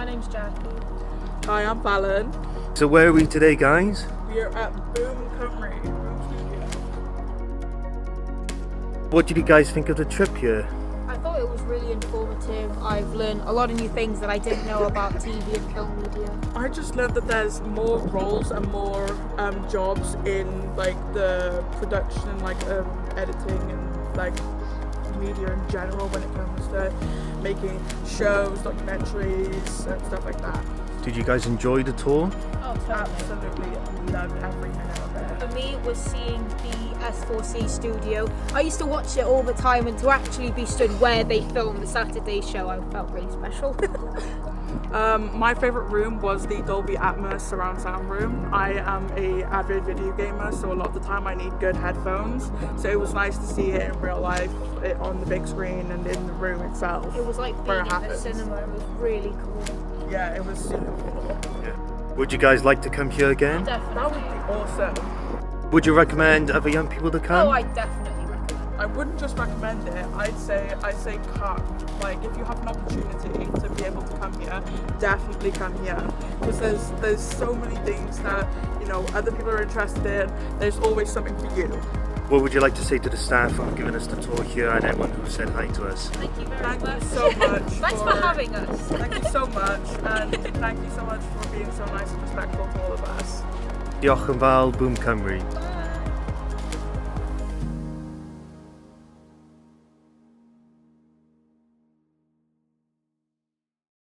My name's Jackie. Hi, I'm Fallon. So where are we today, guys? We are at Boom Cymru, Boom Studio. What did you guys think of the trip here? I thought it was really informative. I've learned a lot of new things that I didn't know about TV and film media. I just learned that there's more roles and more jobs in like the production and like editing and like media in general when it comes to making shows, documentaries and stuff like that. Did you guys enjoy the tour? Oh, totally. Absolutely loved every minute of it. For me, it was seeing the S4C studio. I used to watch it all the time, and to actually be stood where they filmed the Saturday show, I felt really special. My favourite room was the Dolby Atmos surround sound room. I am a avid video gamer, so a lot of the time I need good headphones. So it was nice to see it in real life, on the big screen and in the room itself. It was like being in the cinema. It was really cool. Yeah, it was super cool. Yeah. Would you guys like to come here again? Definitely. That would be awesome. Would you recommend other young people to come? Oh, I definitely recommend. I wouldn't just recommend it. I'd say come. Like if you have an opportunity to be able to come here, definitely come here. Because there's so many things that other people are interested in. There's always something for you. What would you like to say to the staff for giving us the tour here and everyone who said hi to us? Thank you very Thank much. you so much. Thanks for having us. Thank you so much, and thank you so much for being so nice and respectful to all of us. Diolch yn fawr, Boom Cymru.